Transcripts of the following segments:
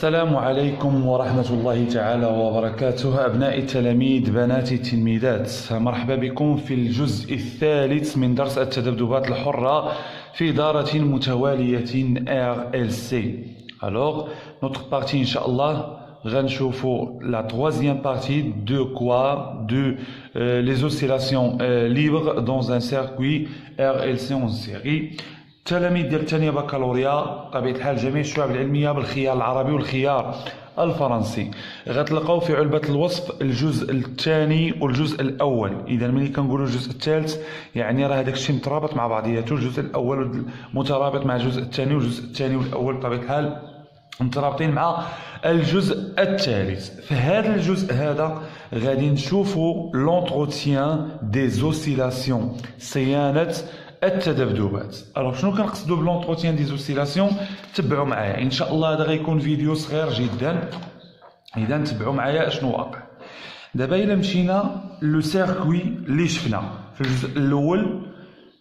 السلام عليكم ورحمة الله تعالى وبركاته أبناء التلاميذ بنات التلميذات، مرحبا بكم في الجزء الثالث من درس التذبذبات الحرة في دارة متوالية RLC. Alors, notre partie Inch'Allah, غنشوفوا la troisième partie de quoi? De les oscillations libres dans un circuit RLC en série. التلاميذ ديال الثانيه بكالوريا بطبيعه الحال جميع الشعب العلميه بالخيار العربي والخيار الفرنسي غتلقاو في علبه الوصف الجزء الثاني والجزء الاول. اذا ملي كنقولوا الجزء الثالث يعني راه داك الشيء مترابط مع بعضياته، الجزء الاول مترابط مع الجزء الثاني والجزء الثاني والاول بطبيعه الحال مترابطين مع الجزء الثالث. في هذا الجزء هذا غادي نشوفوا لونتروتيان دي اوسيلاسيون، صيانه التذبذبات. الوغ شنو كنقصدوا بلونتروتيان دي اوسيلاسيون؟ تبعوا معايا ان شاء الله، هذا غيكون فيديو صغير جدا، اذا تبعوا معايا اشنو واقع. دابا الا مشينا لو سيركوي اللي شفنا في الجزء الاول،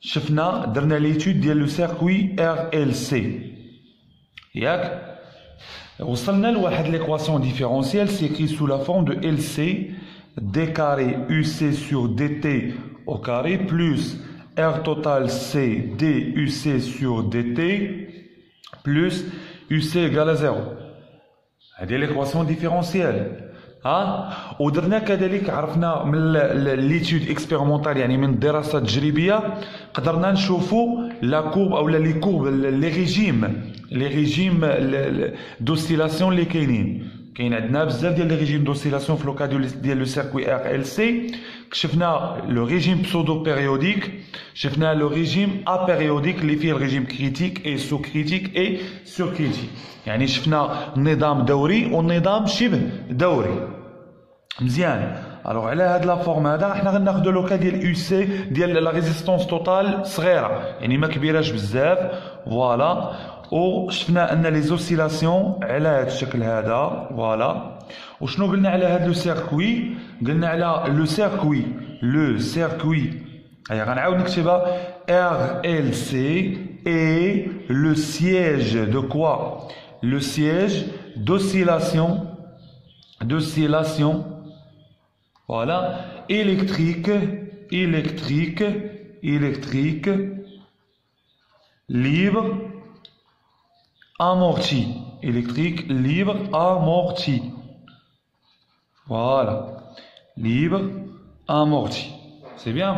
شفنا درنا ليتود ديال لو سيركوي ار ال سي، ياك وصلنا لواحد ليكواسيون ديفيرونسيال سيكري سو لا فورم دو ال سي دي كاري يو سي سور دي تي او كاري بلس R total C D UC sur DT plus UC égale à 0. هذه l'équation différentielle. ودرنا كذلك عرفنا من ليتود اكسبيرمونتال يعني من الدراسه التجريبيه قدرنا نشوفوا لا كورب او لي كورب لي ريجيم دوسيلاسيون اللي كاين عندنا بزاف ديال لي ريجيم دوسيلاسيون في لوكا ديال لو سيركوي ار ال سي. شفنا لو ريجيم بسودو بيريوديك، شفنا لو ريجيم ابيريوديك اللي فيه الريجيم كريتيك اي سو كريتيك اي سور كريتيك، يعني شفنا نظام دوري والنظام شبه دوري. مزيان. الوغ على هاد لا فورم هذا حنا غناخدو لوكا ديال يو سي ديال لا ريزيستونس توتال صغيره، يعني ما كبيراش بزاف. فوالا. وشفنا ان لي زوسيلاسيون على هذا الشكل هذا. فوالا. وشنو قلنا على هذا لو سيركوي؟ قلنا على لو سيركوي هيا غنعاود نكتبها ار ال سي اي لو سيège de quoi? Le siège d'oscillation voilà électrique libre amorti, électrique libre amorti. Voilà, libre amorti. C'est bien.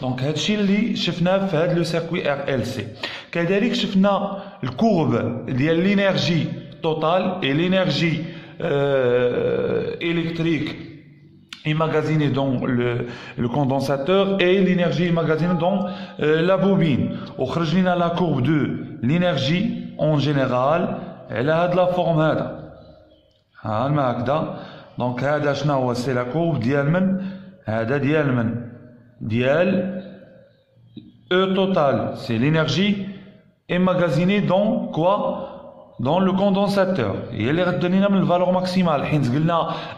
Donc هادشي اللي شفناه في هذا لو سيركوي ار ال سي. كذلك شفنا الكورب ديال لينيرجي توتال اي لينيرجي électrique emmagasinée dans le condensateur et l'énergie emmagasinée dans la bobine. وخرج لنا لا كورب دو l'énergie en général على هاد لا فورم هذا. ها هكذا. دونك هذا شنو هو؟ سي لا كورب ديال من؟ هذا ديال E total, c'est l'énergie emmagasinée dans quoi? Dans le condensateur. Et elle est retenue dans la valeur maximale.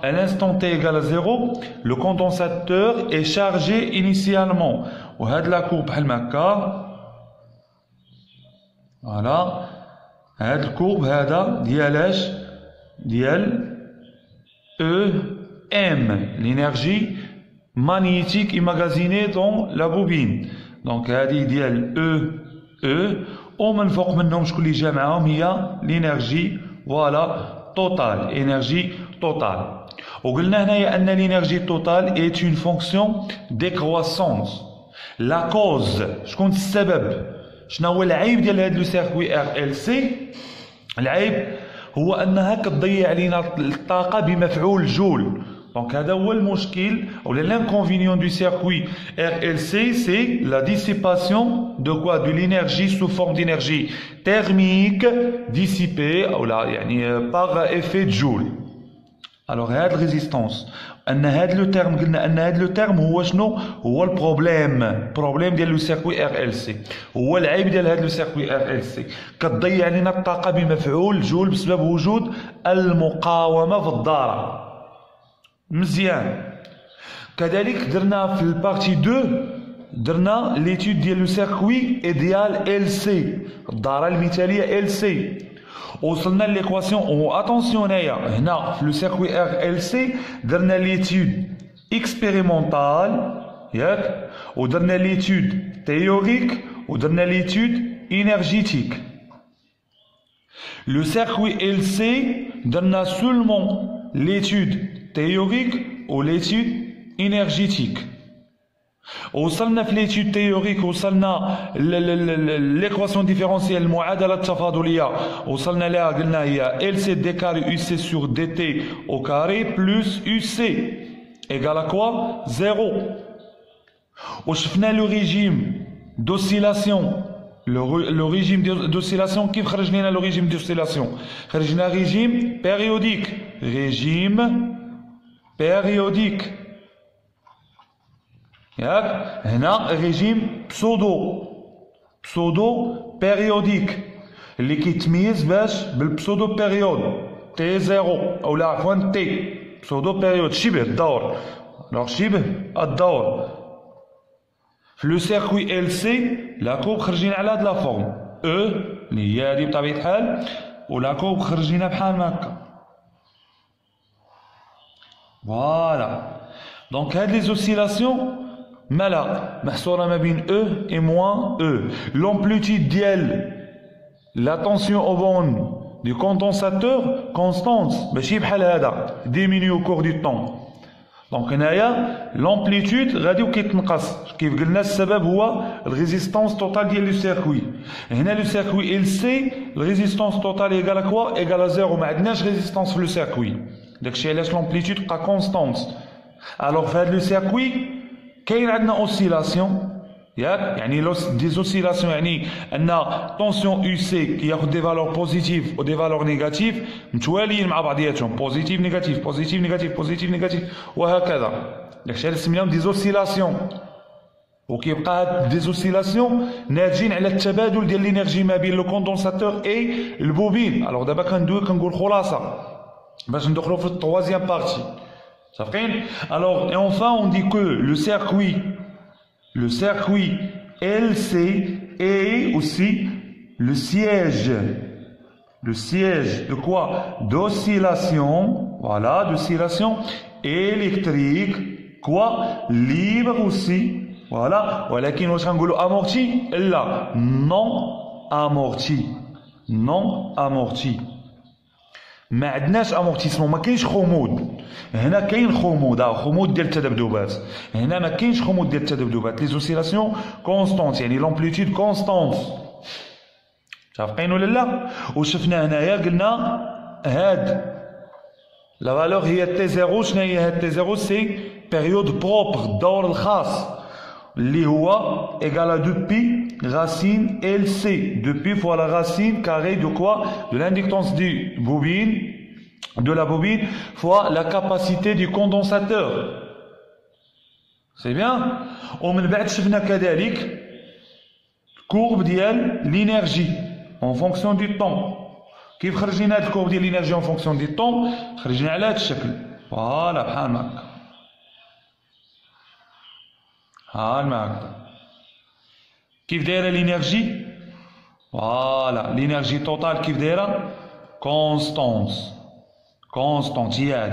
À l'instant t égale à 0, le condensateur est chargé initialement. Et cette la courbe voilà. Cette courbe ديال EM, l'énergie magnétique emmagasinée dans la bobine. Donc هذه ديال E ومن فوق منهم شكون اللي جا معاهم؟ هي لينيرجي. فوالا توتال، انرجي توتال. وقلنا هنايا ان لينيرجي توتال est une fonction décroissance. لا كوز شكون السبب؟ شنو هو العيب ديال هذا لو سيركوي ار ال سي؟ العيب هو انها كتضيع علينا الطاقه بمفعول جول. Donc هذا هو المشكل ou l'inconvénient du circuit RLC, c'est la dissipation de quoi? De l'énergie sous forme d'énergie thermique dissipée ou là يعني par effet de Joule. Alors هذه الريزيستانس ان هذا لو تيرم قلنا ان هذا لو تيرم هو شنو؟ هو البروبليم ديال لو سيركوي ار ال سي، هو العيب ديال هذا لو سيركوي ار ال سي. كتضيع علينا الطاقه بمفعول جول بسبب وجود المقاومه في الدارة. مزيان. كذلك درنا في البارتي 2 درنا ليتود ديال لو سيركوي ايديال ال سي، الدارة المثالية ال سي. وصلنا ليكواسيون اتونسيون هنا في لو سيركوي ار ال سي درنا ليتود اكسبيريمونتال ياك ودرنا ليتود تhéorique ودرنا ليتود énergétique. Le circuit LC donne seulement l'étude théorique ou l'étude énergétique. وصلنا في l'étude théorique وصلنا l'équation différentielle المعادلة التفاضلية وصلنا لها قلنا هي LC d carré UC sur dt au carré plus UC égale à quoi 0. وشفنا le régime d'oscillation. Le régime d'oscillation, qui خرج لنا le régime d'oscillation خرجنا régime périodique. Régime périodique. ياك هنا régime pseudo périodique اللي كيتميز باش بالبسودو بيريود تي 0 او لا عفوا تي بسودو بيريود شبه الدور. alors شبه الدور. في لو سيركوي ال سي لا كوب خرجينا على هاد لا فورم او اللي هي هادي بطبيعه الحال ولا كوب خرجينا بحال هكا. فوالا دونك هاد لي زوسيلاسيون مالا محصوره ما بين او اي موان او. لومبليتود ديال لا طونسيون او بون دو كوندونساتور كونستانت ماشي بحال هذا ديميني او كور دو طون. دونك هنايا لومبليتود غادي وكيتنقص كيف قلنا السبب هو الريزيستونس توتال ديال لو سيركوي. هنا لو سيركوي ال سي الريزيستونس توتال ايغال كوا ايغال زيرو ما عندناش ريزيستونس في لو سيركوي داكشي علاش لومبليتود بقى كونستانت. الوغ في هذا لو سيركوي كاين عندنا اوسيلاسيون ياك يعني دي زوسيلاسيون يعني ان طونسيون يو سي كياخذ دي فالور بوزيتيف و دي فالور نيجاتيف متواليين مع بعضياتهم بوزيتيف نيجاتيف بوزيتيف نيجاتيف بوزيتيف نيجاتيف وهكذا. داكشي علاش سميناهم دي زوسيلاسيون. وكيبقى هاد دي زوسيلاسيون ناتجين على التبادل ديال لينيرجي ما بين لو كوندونساتور اي البوبين. الوغ دابا كنقول خلاصه باش ندخلوا في التروازيام بارتي صافين. الوغ اي اونفان اون دي كو لو سيركوي Le circuit LC est aussi le siège de quoi? D'oscillation, voilà, d'oscillation électrique, quoi? Libre aussi, voilà. ولكن واش غنقولوا amorti? لا, non amorti. ما عندناش امورتيسمون ما كاينش خمود. هنا كاين خمود ديال التذبذبات. هنا ما كاينش خمود ديال التذبذبات. لي زوسيلاسيون كونستانت يعني لومبليتود كونستانت. متفقين ولا لا؟ وشفنا هنايا قلنا هاد لا فالور هي تي زيرو. شنو هي هاد تي زيرو؟ سي بيريود بروبر الدور الخاص اللي هو égal à 2pi racine LC. 2pi fois la racine carrée de quoi? De l'inductance du bobine, de la bobine fois la capacité du condensateur. C'est bien. ومن بعد شفنا كذلك courbe ديال l'énergie en fonction du temps. كيف خرجنا هاد الكورب ديال l'énergie en fonction du temps؟ خرجنا على هاد الشكل. فوالا بحال هكا. هكذا. كيف دايره لينيرجي؟ فوالا لينيرجي توتال كيف دايره؟ كونستانس هي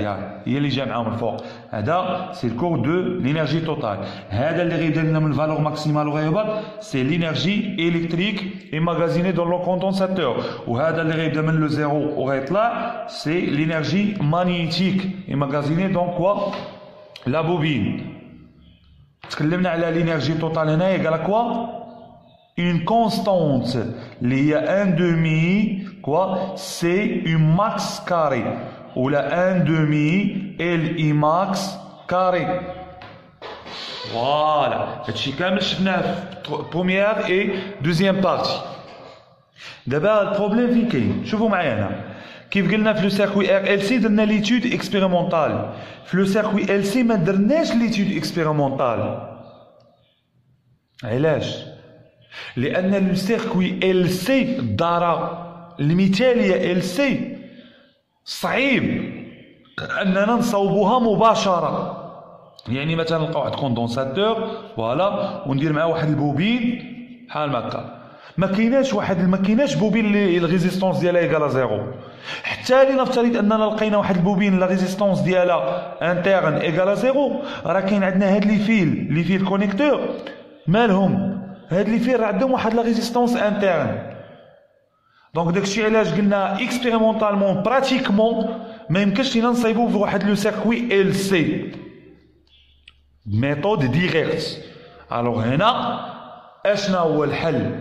اللي جا معاهم الفوق. هذا سي الكور دو لينيرجي توتال. هذا اللي غيدير لنا من الفالور ماكسيمال وغيهبط سي لينيرجي الكتريك ايماغازيني دون لو كوندونساتور. وهذا اللي غيبدا من لو زيرو وغيطلع سي لينيرجي مانيتيك ايماغازيني دون كوا لا بوبين. تكلمنا على لينيرجي توتال هنايا قال كوا une constante اللي هي 1 demi quoi c'est un max carré ou la 1 demi L I max carré. Voilà هادشي كامل شفناه في بروميير اي دوزيام بارتي. دابا البروبليم فين كاين؟ شوفوا معايا هنا كيف قلنا في لو سيركوي ار ال سي درنا ليتود اكسبيريمونطال. في لو سيركوي ال سي ما درناش ليتود اكسبيريمونطال. علاش؟ لان لو سيركوي ال سي الدارة المثاليه ال سي صعيب اننا نصوبوها مباشره. يعني مثلا نلقاو واحد كوندونساتور فوالا وندير معاه واحد البوبين بحال هكا ما كايناش بوبين اللي الريزيستونس ديالها ايكالا زيرو. حتى لنفترض اننا لقينا واحد البوبين لا ريزيستونس ديالها انترن ايكالا زيرو، راه كاين عندنا هاد لي فيل كونيكتور مالهم، هاد لي فيل راه عندهم واحد لا ريزيستونس انترن. دونك داكشي علاش قلنا اكسبيريمونطالمون براتيكمون ما يمكنش لينا نصايبو في واحد لو سيركوي ال سي ميثود ديريكت. الوغ هنا اشنا هو الحل؟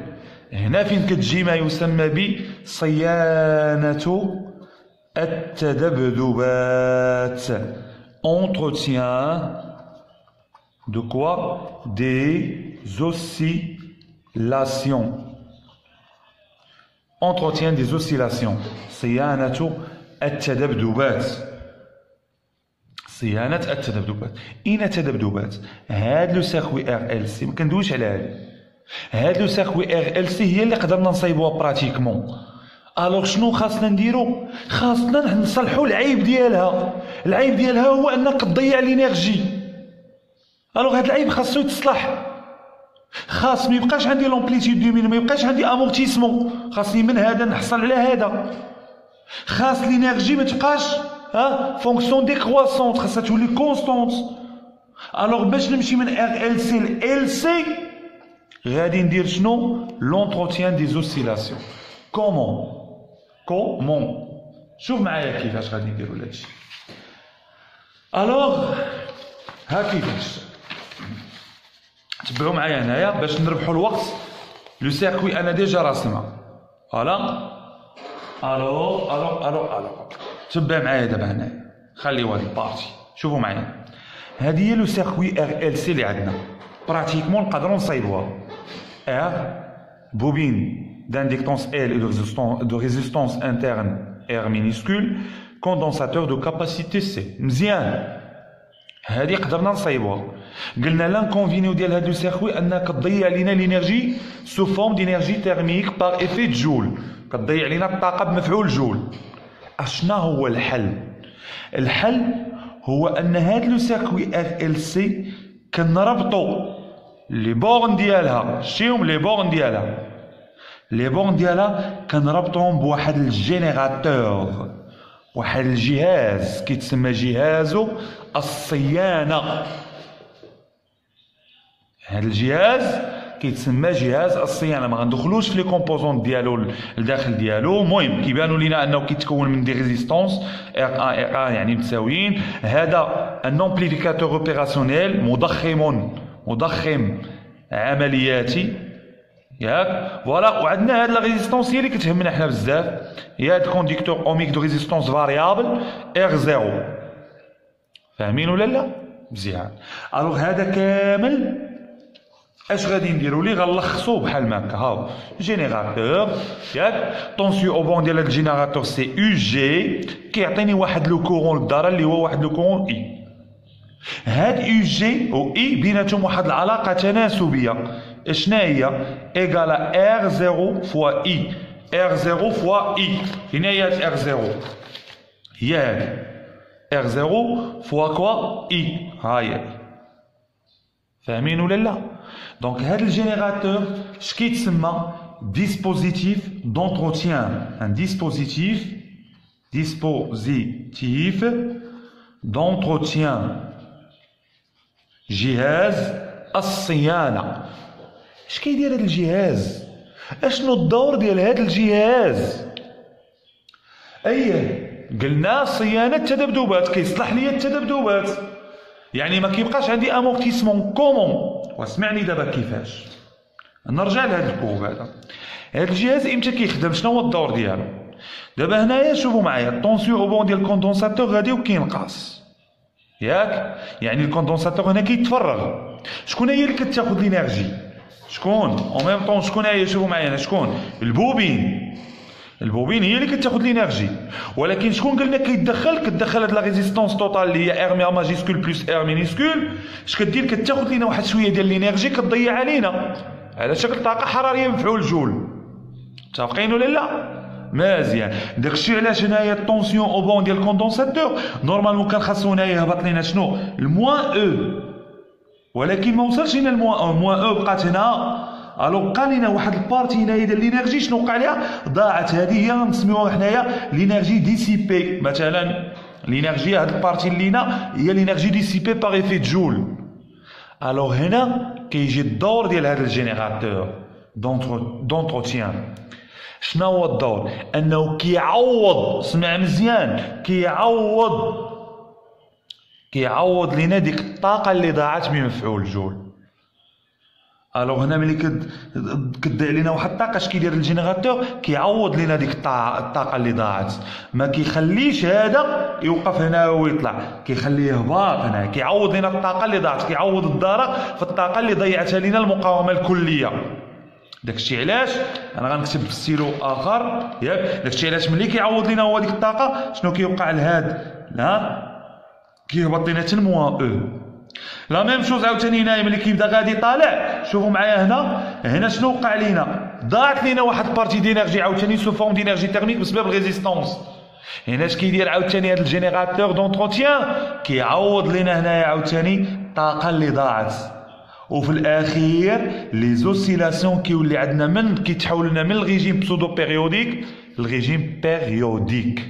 هنا فين كتجي ما يسمى بصيانة التذبذبات. Entretien de quoi? Des oscillations. Entretien des oscillations. صيانة التذبذبات. صيانة التذبذبات. أين التذبذبات؟ هاد لو سيركوي ار ال سي ما كندويش على هاد لو سيركوي ار ال سي هي اللي قدرنا نصايبوها براتيكمون. الوغ شنو خاصنا نديرو؟ خاصنا نصلحو العيب ديالها. العيب ديالها هو انك تضيع لينيرجي. الوغ هاد العيب خاصو يتصلح. خاص ما يبقاش عندي لومبليتود دومين، ما يبقاش عندي امورتيسمون، خاصني من هذا نحصل على هذا. خاص لينيرجي ما تبقاش فونكسيون ديكرواسونت، خاصها تولي كونستونت. الوغ باش نمشي من ار ال سي ل ال سي غادي ندير شنو؟ لونتروتيان دي زوسيلاسيون. كومون شوف معايا كيفاش غادي نديرو هادشي. الوغ ها كيفاش تبعوا معايا هنايا باش نربحوا الوقت. لو سيركوي انا ديجا راسمها فوالا. الو تبع معايا دابا هنايا، خليو هاد البارتي شوفوا معايا. هادي هي لو سيركوي ار ال سي اللي عندنا براتيكمون نقدروا نصايبوها. ار بوبين d'inductance L et de résistance interne R minuscule, condensateur de capacité C. مزيان هذه قدرنا نصايبوها. قلنا لانكونفينيو ديال هذا السيركوي انك تضيع لينا لينيرجي سو فورم دينيرجي تيرميك بار ايفي جول، كتضيع لينا الطاقه بمفعول جول. اشنا هو الحل؟ الحل هو ان هذا لو سيركوي ار ال سي كنربطو لي بورن ديالها. شتيهم لي بورن ديالها؟ لي بورن ديالها كنربطهم بواحد الجينيراتور، واحد الجهاز كيتسمى جهاز الصيانة. هذا الجهاز كيتسمى جهاز الصيانة. ما غندخلوش في لي كومبوزون ديالو الداخل ديالو. المهم كيبانوا لينا انه كيتكون من دي ريزيستونس ار ا ار ا يعني متساويين. هذا ان امبليفيكاتور اوبيراسيونيل مضخم عملياتي ياك فوالا. وعندنا هاد لا ريزيستونس هي اللي كتهمنا حنا بزاف، هي هاد الكونديكتور اوميك دو ريزيستونس فاريابل ار زيرو. فاهمين ولا لا؟ مزيان. الوغ هذا كامل اش غادي نديرو ليه؟ غنلخصوه بحال ما هكا. هاو جينيراتور ياك طونسيون او بون ديال هاد الجينيراتور سي يو جي كيعطيني واحد لو كورون للدار اللي هو واحد لو كورون اي. هاد يو جي و اي بيناتهم واحد العلاقه تناسبيه. شنا هي؟ ايكالا ار زيرو فوا اي. ار زيرو فوا اي. هنا هي ار زيرو، هي هادي ار زيرو فوا كوا اي. هاهي فاهمين ولا لا؟ دونك هاد الجينيراتور اش كيتسمى؟ ديسبوزيتيف دونتروتيان. ان ديسبوزيتيف دونتروتيان، جهاز الصيانة. اش كيدير هاد الجهاز؟ اشنو الدور ديال هاد الجهاز؟ قلنا صيانة التذبذبات، كيصلح ليا التذبذبات، يعني ما كيبقاش عندي امورتيسمون. كومون؟ واسمعني دابا كيفاش. نرجع لهاد الكوب هذا. هاد الجهاز امتى كيخدم؟ شنو هو الدور ديالو؟ دابا هنايا شوفوا معايا الطونسيون او بون ديال الكوندونساتور غادي وكينقص ياك، يعني الكوندونساتور هنا كيتفرغ. شكون هي اللي كتاخذ لينيرجي؟ شكون؟ اون ميم طون شكون هي؟ شوفوا معايا هنا شكون؟ البوبين هي اللي كتاخذ لينيرجي. ولكن شكون قلنا كتدخل هاد لا ريزيستونس توتال اللي هي ار ماجيسكول بلس ار مينيسكول. اش كدير؟ كتاخذ لينا واحد شويه ديال لينيرجي كتضيع علينا على شكل طاقه حراريه مفعول جول. متفقين ولا لا؟ مزيان. داكشي علاش هنايا الطونسيون او بون ديال الكوندونساتور نورمالمون كان خاصو هنايا يهبط لينا شنو؟ الموان او، ولكن ما وصلش هنا الموان او، بقات هنا الوغ بقى لينا واحد البارتي هنايا ديال لينيرجي شنو وقع ليها؟ ضاعت. هذه هي نسميوها حنايا لينيرجي ديسيبي. مثلا لينيرجي هاد البارتي اللي لينا هي لينيرجي ديسيبي باغ ايفي جول. الوغ هنا كيجي الدور ديال هذا الجينيراتور دونتروتيان. شنو هو الدور؟ انه كيعوض، سمع مزيان، كيعوض لينا ديك الطاقه اللي ضاعت بمفعول جول. الوغ هنا ملي كتضيع لينا واحد الطاقه اش كيدير الجينيراتور؟ كيعوض لينا ديك الطاقه اللي ضاعت، ما كيخليش هذا يوقف هنا ويطلع، كيخليه هباط هنا، كيعوض لينا الطاقه اللي ضاعت، كيعوض الضرر في الطاقه اللي ضيعتها لينا المقاومه الكليه. داكشي علاش انا غنكتب في ستيلو اخر، ياك؟ داكشي علاش ملي كيعوض لينا هو ديك الطاقه شنو كيوقع لهاد؟ لا كيهبط لينا تنموا او. لا ميم شوز عاوتاني هنايا ملي كيبدا غادي طالع، شوفوا معايا هنا شنو وقع لينا؟ ضاعت لينا واحد بارتي دينيرجي عاوتاني سو فورم دينيرجي تيرميك بسبب الريزيستونس. هنا اش كيدير عاوتاني هاد الجينيراتور دونتروتيان؟ كيعوض لينا هنايا عاوتاني الطاقه اللي ضاعت. وفي الاخير لي زوسيلاسيون كيولي عندنا كيتحول لنا من الريجيم بسودو بيريوديك للريجيم بيريوديك.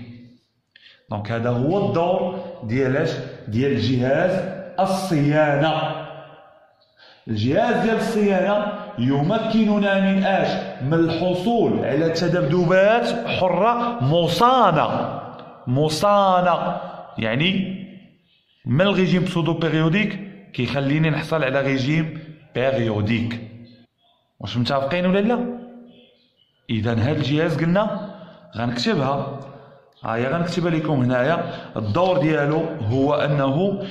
دونك هذا هو الدور ديال جهاز الصيانه. الجهاز ديال الصيانه يمكننا من اش؟ من الحصول على تذبذبات حره مصانه، يعني من الريجيم بسودو بيريوديك كيخليني نحصل على ريجيم بيريوديك. واش متفقين ولا لا؟ اذا هذا الجهاز قلنا غنكتبها، هيا غنكتبها لكم هنايا. الدور ديالو هو انه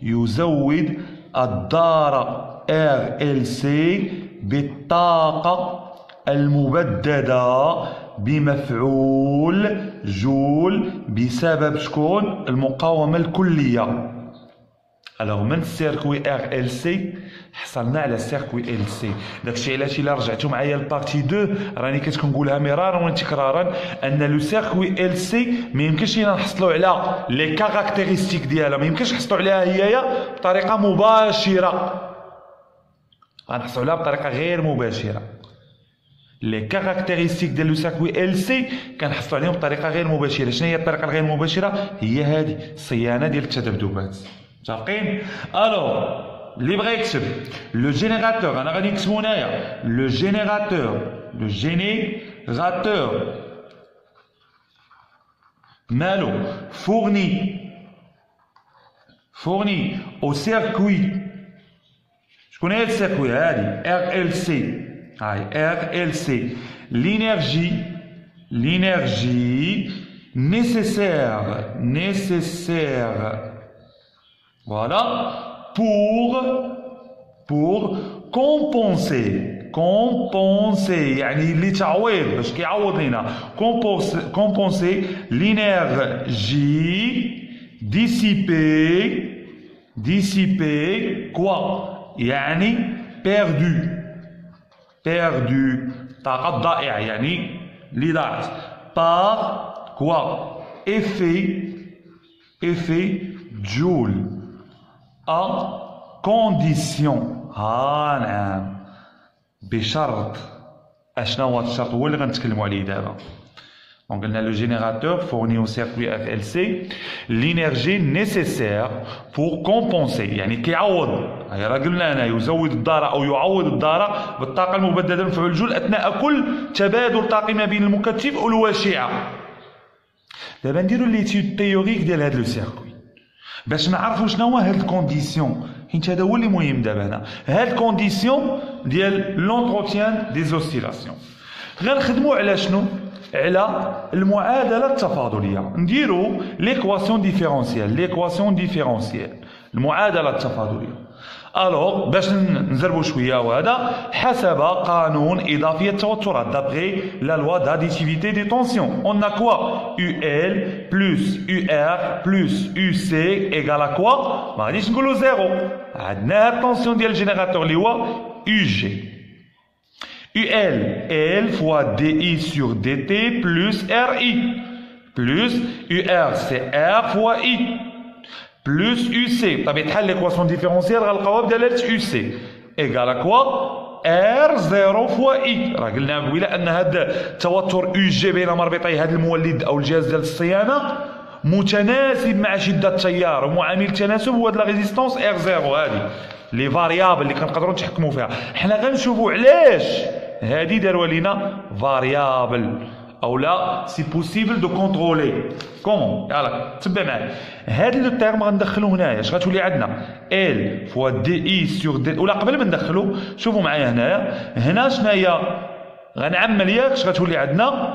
يزود الدارة RLC بالطاقة المبددة بمفعول جول بسبب شكون؟ المقاومة الكلية. الوغ من السيركوي RLC حصلنا على السيركوي LC. داكشي علاش الا رجعتوا معايا لبارتي 2 راني كنقولها مرارا وتكرارا ان لو سيركوي LC ما يمكنش لينا نحصلوا على لي كاركتيرستيك ديالها، ما يمكنش نحصلوا عليها هي بطريقه مباشره، غنحصلوا عليها بطريقه غير مباشره. لي كاركتيرستيك ديال لو سيركوي LC كنحصلوا عليهم بطريقه غير مباشره. شنو هي الطريقه الغير مباشره؟ هي هذه الصيانه ديال التذبذبات. متفقين؟ الو اللي بغا يكتب لو جينيراتور، انا غادي نكتبو هنايا لو جينيراتور مالو فورني او سيركوي. شكون هي السيركوي هادي؟ RLC. هاي RLC l'énergie nécessaire voilà pour compenser يعني لتعويض باش كيعوض لينا compenser l'énergie dissipée quoi يعني perdu طاقة ضائعة يعني اللي ضاعت par quoi effet Joule à condition نعم بشرط. اشنا هو الشرط هو اللي غنتكلموا عليه دابا. Donc le générateur fournit au circuit RLC l'énergie nécessaire pour compenser يعني كيعوض. هيا راه قلنا هنا يزود الضارة او يعوض الضارة بالطاقة المبددة بمفعول جول اثناء كل تبادل طاقي ما بين المكثف والواشعة. دابا نديرو ليتيود تيوريك ديال هذا لو سيركوي باش نعرفوا شنو هو هاد الكونديسيون، حيت هذا هو اللي مهم دابا هنا. هاد الكونديسيون ديال لونتروتيان دي زوسيلاسيون غنخدموا على شنو؟ على المعادله التفاضليه. نديرو ليكواسيون ديفيرونسيال المعادله التفاضليه. الوغ باش نزربوا شويه وهذا حسب قانون اضافيه التوترات دابغي لا لوا d'additivité des tensions. On a quoi? UL plus UR plus UC égale à quoi? ما غاديش نقولوا زيرو، عندنا التونسيون ديال الجينيراتور اللي هو UG. UL L fois DI sur DT plus RI plus UR c'est R fois I plus UC. بطبيعة الحال ليكواسيون ديفيرونسيال غنلقاوها بدلالة UC ايكال كوا ار 0 فوا اي. راه قلنا قبيله ان هذا التوتر يو جي بين مربطي هذا المولد او الجهاز ديال الصيانه متناسب مع شده التيار، ومعامل التناسب هو لا ريزيستونس ار 0. هذه لي فاريابل اللي كنقدروا نتحكموا فيها. حنا غنشوفوا علاش هذه داروا لينا فاريابل او لا سي بوسيبل دو كونترولي كومون. يلا تبع معايا هذا لو تيرم غندخلو هنايا. اش غتولي عندنا ال فوا دي اي سور دي، ولا قبل ما ندخلو شوفوا معايا هنايا. هنا شناهي غنعمل ياك اش غتولي عندنا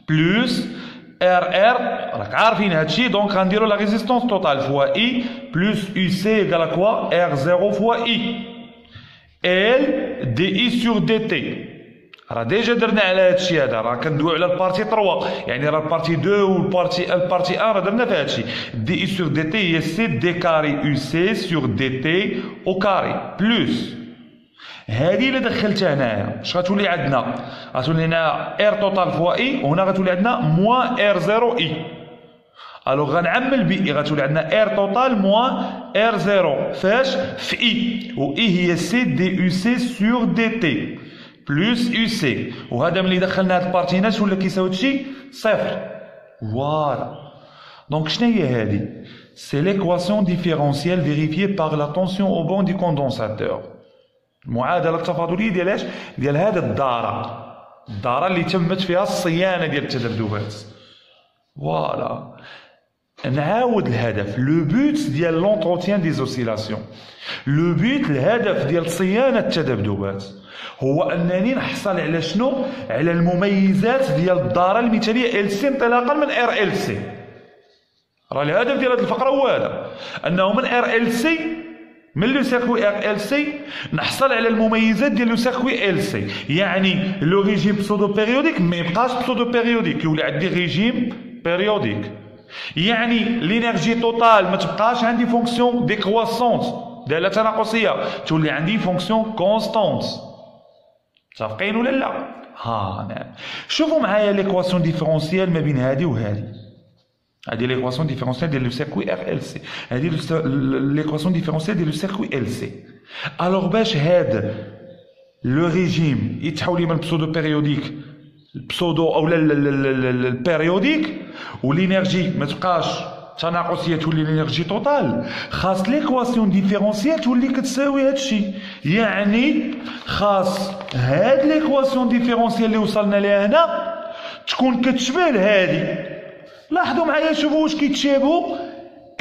بلوس ار ار، راك عارفين هادشي. دونك غنديرو لا ريزيستونس توتال فوا اي بلوس يو سي ايكال كوا ار 0 فوا اي ال دي اي سور دي تي. راه ديجا درنا على هادشي هذا، راه كندويو على البارتي 3 يعني راه البارتي 2 والبارتي 1 راه درنا في هادشي. دي اي سور دي تي هي سي دي كاري يو سي سور دي تي او كاري بلوس هادي اللي دخلتها هنايا. اش غتولي عندنا؟ غتولي لنا ار توتال فوا اي، وهنا غتولي عندنا موان ار 0 اي. الوغ غنعمل بي غتولي عندنا ار توتال موان ار 0 فاش في اي، و اي هي سي دي يو سي سور دي تي بلوس يو سي. وهذا ملي دخلنا هاد البارتينات ولا كيساوي هادشي صفر. فوالا دونك شنو هي هادي؟ سي ليكواسيون ديفيرونسيال فيريفيي باغ لا طونسيون او بون دي كوندونساتور. المعادله التفاضليه ديال اش؟ ديال هذا الداره اللي تمت فيها الصيانه ديال التذبذبات. فوالا نعاود الهدف. لو بوت ديال لونتروتيان دي زوسيلاسيون، لو بوت الهدف ديال صيانه التذبذبات هو انني نحصل على شنو؟ على المميزات ديال الداره المثاليه ال سي انطلاقا من ار ال سي. راه الهدف ديال هذه الفقره هو هذا، انه من ار ال سي، من لو سيركوي ار ال سي نحصل على المميزات ديال لو سيركوي ال سي. يعني لو ريجيم بسودو بيريوديك ما يبقاش بسودو بيريوديك، يولي عندي ريجيم بيريوديك. يعني لينيرجي توتال ما تبقاش عندي فونكسيون ديكرواسونت داله تناقصيه، تولي عندي فونكسيون كونستونت. متفقين ولا لا؟ ها نعم. شوفوا معايا ليكواسيون ديفيرونسيال ما بين هذه وهذه. هذه ليكواسيون ديفيرونسيال ديال لو سيركوي ار ال سي، هذه ليكواسيون ديفيرونسيال ديال لو سيركوي ال سي. الوغ باش هذا لو ريجيم يتحول من بسودو بيريوديك البسودو او البيريوديك، والانرجي ما تبقاش تناقصيه تولي الانرجي توتال، خاص ليكواسيون ديفيرونسيال تولي كتساوي هادشي. يعني خاص هاد ليكواسيون ديفيرونسيال اللي وصلنا ليها هنا تكون كتشبه لهادي. لاحظوا معايا شوفوا واش كيتشابهوا.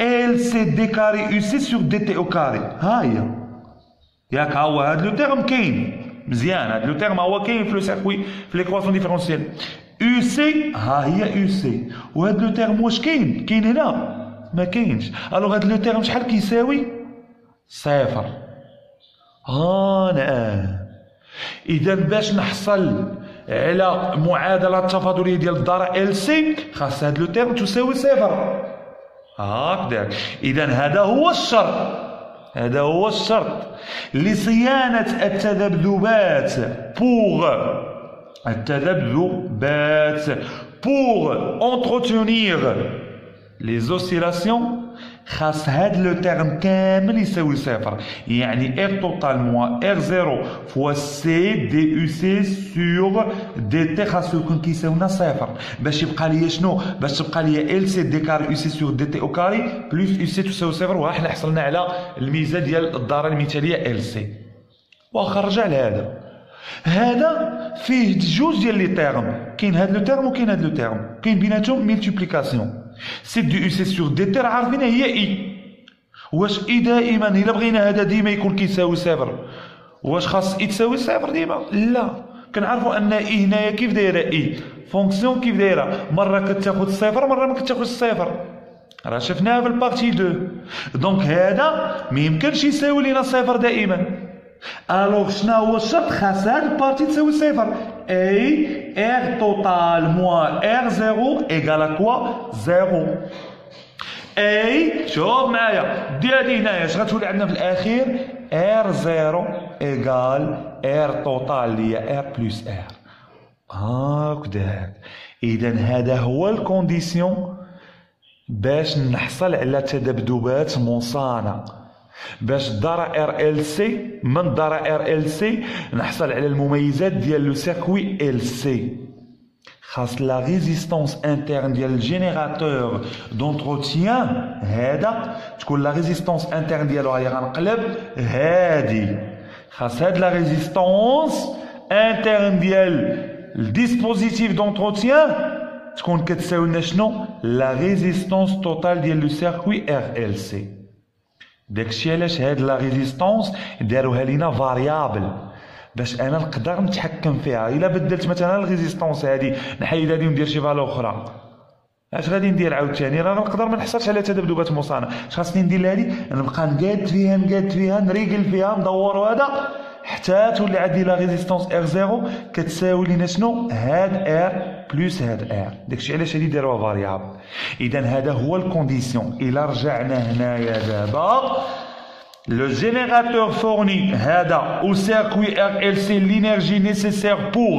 ال سي دي كاري يو سي سور دي تي او كاري، ها هي ياك. ها هو هاد لو تيرم كاين مزيان، هاد لو تيرم هو كاين في لو سيركوي في ليكواسيون ديفيرونسيال. يو سي ها هي يو سي، وهاد لو تيرم واش كاين؟ كاين هنا ما كاينش. الوغ هاد لو تيرم شحال كيساوي؟ صفر. نعم. اذا باش نحصل على معادله التفاضليه ديال الداره ال سي خاص هاد لو تيرم تساوي صفر. هكذاك. اذا هذا هو الشرط، هذا هو الشرط لصيانه التذبذبات pour entretenir les oscillations. خاص هاد لو تيرم كامل يساوي صفر. يعني ار توتال موان ار 0 فوا سي دي يو سي سور دي تي خاصو يكون كيساوينا صفر باش يبقى ليا شنو؟ باش تبقى ليا ال سي دي كاري يو سي سور دي تي او كاري بلس يو سي تساوي صفر. وها حنا حصلنا على الميزه ديال الداره المثاليه ال سي. واخا رجع لهذا، هذا فيه جوج ديال لي تيرم، كاين هاد لو تيرم وكاين هاد لو تيرم، كاين بيناتهم ملتيبليكاسيون. سي دي يو سي سور دي تي عارفينها هي اي. واش اي دائما الا بغينا هذا ديما يكون كيساوي صفر، واش خاص اي تساوي صفر ديما؟ لا. كنعرفوا ان اي هنايا كيف دايره اي فونكسيون كيف دايره، مره كتاخذ الصفر مره ما كتاخذش الصفر، راه شفناها في البارتي 2. دونك هذا ما يمكنش يساوي لينا صفر دائما. الوغ شنو هو الشرط؟ خاص هاد البارتي تساوي صفر. اي ار توتال موان ار 0 ايكال كوا؟ 0. اي شوف معايا ديالي هنايا اش غتولي عندنا في الاخير؟ ار 0 ايكال ار توتال اللي هي ار بلس ار. هكذاك. اذا هذا هو الكونديسيون باش نحصل على تذبذبات مصانه. باش الدارة ار ال سي من الدارة ار ال سي نحصل على المميزات ديال لو سيركوي ال سي. خاص لا ريزيستونس انترن ديال الجينيراتور دونتروتيان هذا تكون لا ريزيستونس انترن ديالو هي غنقلب هادي. خاص هاد لا ريزيستونس انترن ديال الديسبوزيتيف دونتروتيان تكون كتساوي لنا شنو؟ لا ريزيستونس توتال ديال لو سيركوي ار ال سي. داكشي علاش هاد لا ريزيستونس داروها لينا فاريابل باش انا نقدر نتحكم فيها. الا بدلت مثلا الريزيستونس هادي نحيد هادي وندير شي فالور اخرى، اش غادي ندير عاوتاني؟ راه نقدر ما نحصلش على تذبذبات مصانع. اش خاصني ندير هادي؟ نبقى نقاد فيها نريقل فيها ندور هذا حتى تولي عندي لا ريزيستونس ار زيرو كتساوي لينا شنو؟ هاد ار بلس هاد ار. داكشي علاش هادي داروها فاريابل. اذا هذا هو الكونديسيون. الا رجعنا هنايا دابا le générateur fournit au circuit RLC l'énergie nécessaire pour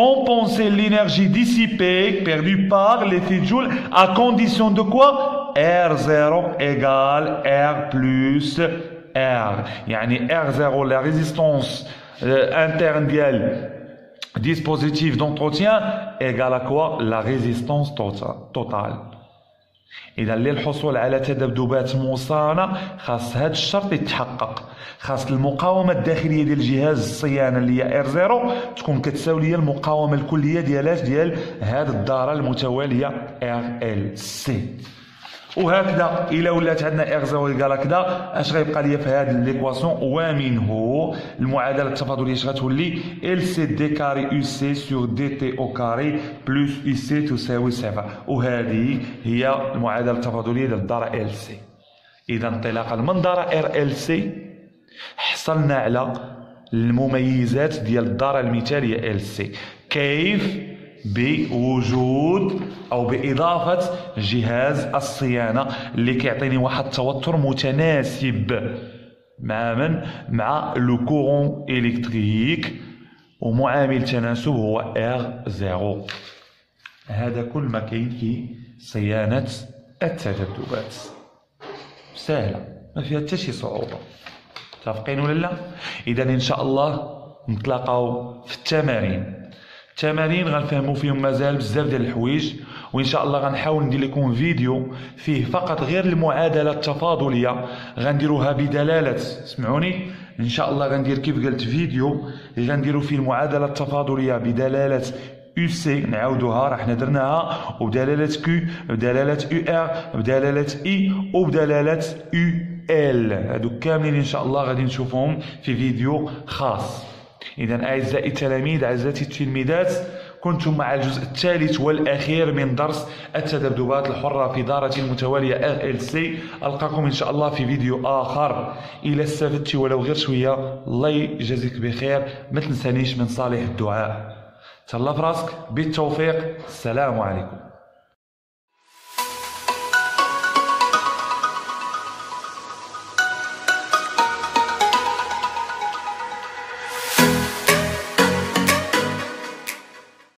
compenser l'énergie dissipée perdue par l'effet Joule à condition de quoi? R0 égale R plus R. يعني R0 la résistance interne ديال dispositif d'entretien égale à quoi? La résistance totale. إذا للحصول على تذبذبات مصانة خاص هذا الشرط يتحقق. خاص المقاومة الداخلية ديال جهاز الصيانة اللي هي R0 تكون كتساوي ليا المقاومة الكلية ديال هذه الدارة المتوالية RLC. وهكذا إلا ولات عندنا R0 يقال هكذا اش غيبقى ليا في هذه ليكواسيون؟ ومنه المعادلة التفاضلية اش غتولي؟ LC دي كاري UC سور دي تي او كاري بلس UC تساوي صفر. وهذه هي المعادلة التفاضلية ديال الدارة LC. إذا انطلاقا من دارة RLC حصلنا على المميزات ديال الدارة المثالية LC. كيف؟ بوجود او باضافه جهاز الصيانه اللي كيعطيني واحد التوتر متناسب مع لو كورون الكتريك ومعامل تناسب هو R0. هذا كل ما كاين في صيانه التذبذبات. سهله ما فيها حتى شي صعوبه. متفقين ولا لا؟ اذا ان شاء الله نتلاقاو في التمارين غنفهموا فيهم مازال بزاف ديال الحوايج. وان شاء الله غنحاول ندير لكم فيديو فيه فقط غير المعادله التفاضليه غنديروها بدلاله. سمعوني ان شاء الله غندير كيف قلت فيديو غنديروا فيه المعادله التفاضليه بدلاله يو سي نعاودوها راه حنا درناها، وبدلاله كيو بدلاله يو ار بدلاله اي وبدلاله يو ال. هادو كاملين ان شاء الله غادي نشوفهم في فيديو خاص. إذا أعزائي التلاميذ أعزائي التلميذات كنتم مع الجزء الثالث والأخير من درس التذبذبات الحرة في دارة متوالية RLC. ألقاكم إن شاء الله في فيديو آخر. إلى استفدت ولو غير شوية الله يجازيك بخير. ما تنسانيش من صالح الدعاء. تهلا في راسك. بالتوفيق. السلام عليكم.